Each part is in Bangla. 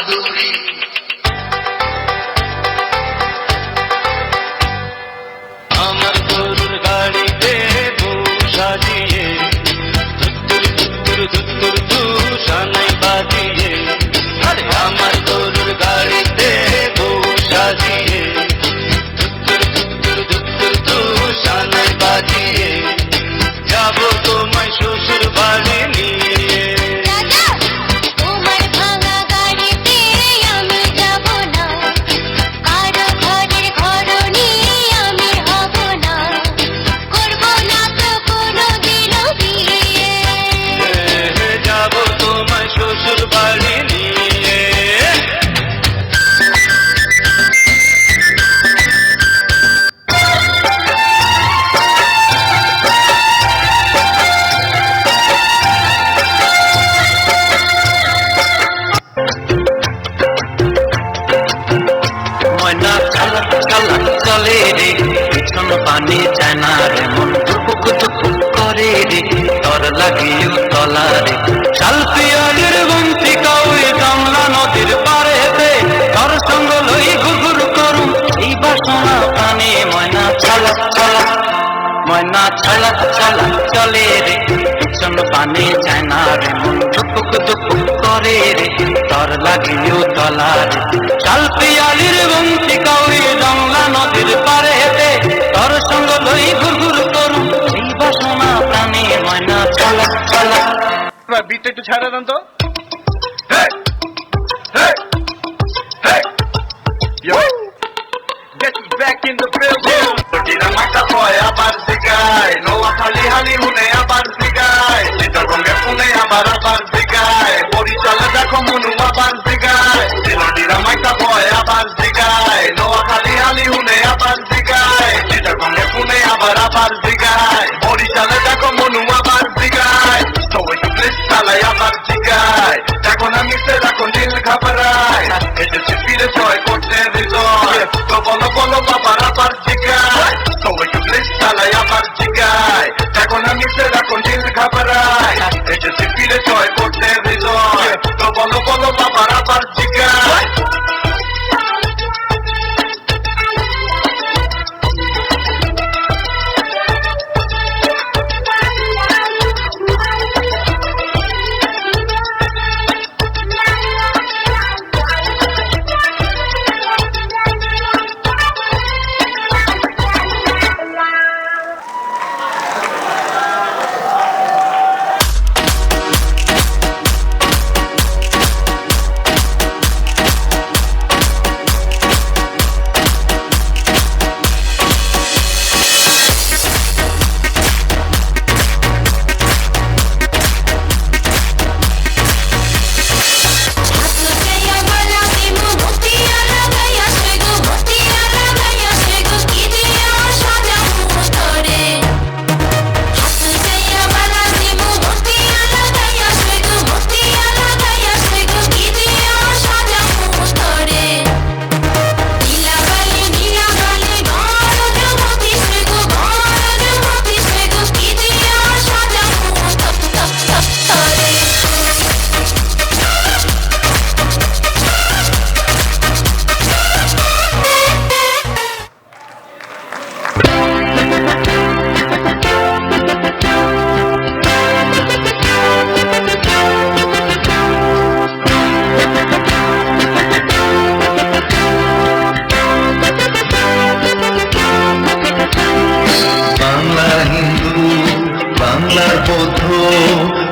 বাহাদুরি। আমার গরুর গাড়িতে বউ সাজিয়ে ধুত্তুর ধুত্তুর সানাই বাজিয়ে, আরে আমার গরুর গাড়িতে বউ সাজিয়ে ধুত্তুর ধুত্তুর সানাই বাজিয়ে যাব তোমায় শ্বশুর বাড়ি নিয়ে। চলে রে পিছন পানি চায় না রে, মন টুকুক টুকুক করে রে, তর লাগিও তলা রে। শাল পিয়ালির বন্তি কাউই কামলা নদীর পারেতে, তর সঙ্গ লই ঘুঘুর করুম এই বাসনা প্রাণে। ময়না ছালা ছালা ময়না ছালা ছালা চলে রে পিছন পানি চায় না রে, মন টুকুক টুকুক করে রে, তর লাগিও তলা রে। শাল পিয়ালির বন্তি কাউই কামলা নদীর পারে হেতে, তর সঙ্গ লই ঘুরঘুর করুম এই বাসনা প্রাণে। ময়না ছালা ছালা। বিটটা একটু ছাড়া দেন তো। Back in the building. Dinamita boy abar sigay, Noah hali hali hune abar sigay, Litar bonge hune abar sigay, Bori chala dekho munu abar sigay. Dinamita boy abar sigay, Noah hali hali hune abar sigay, Litar bonge hune abar sigay, Bori chala dekho munu abar sigay. So we can bliss chalay abar sigay, dekho na mixte dekho dil ghabaray, Eje se fire joy korte hridoy, to bolo bolo babar abar sigay. So we can bliss chalay abar sigay, dekho na mixte dekho dil ghabaray, Eje se fire joy korte hridoy, to bolo bolo babar abar sigay.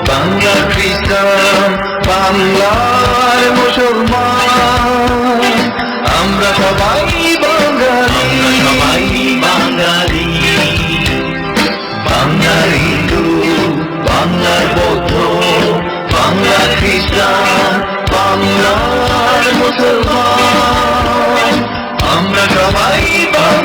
Bangla খ্রিস্টান, বাংলার মুসলমান, আমরা সবাই বাঙালি, সবাই বাঙালি। বাংলার হিন্দু, বাংলার বৌদ্ধ, বাংলার খ্রিস্টান, বাংলার মুসলমান, আমরা সবাই বাঙালি।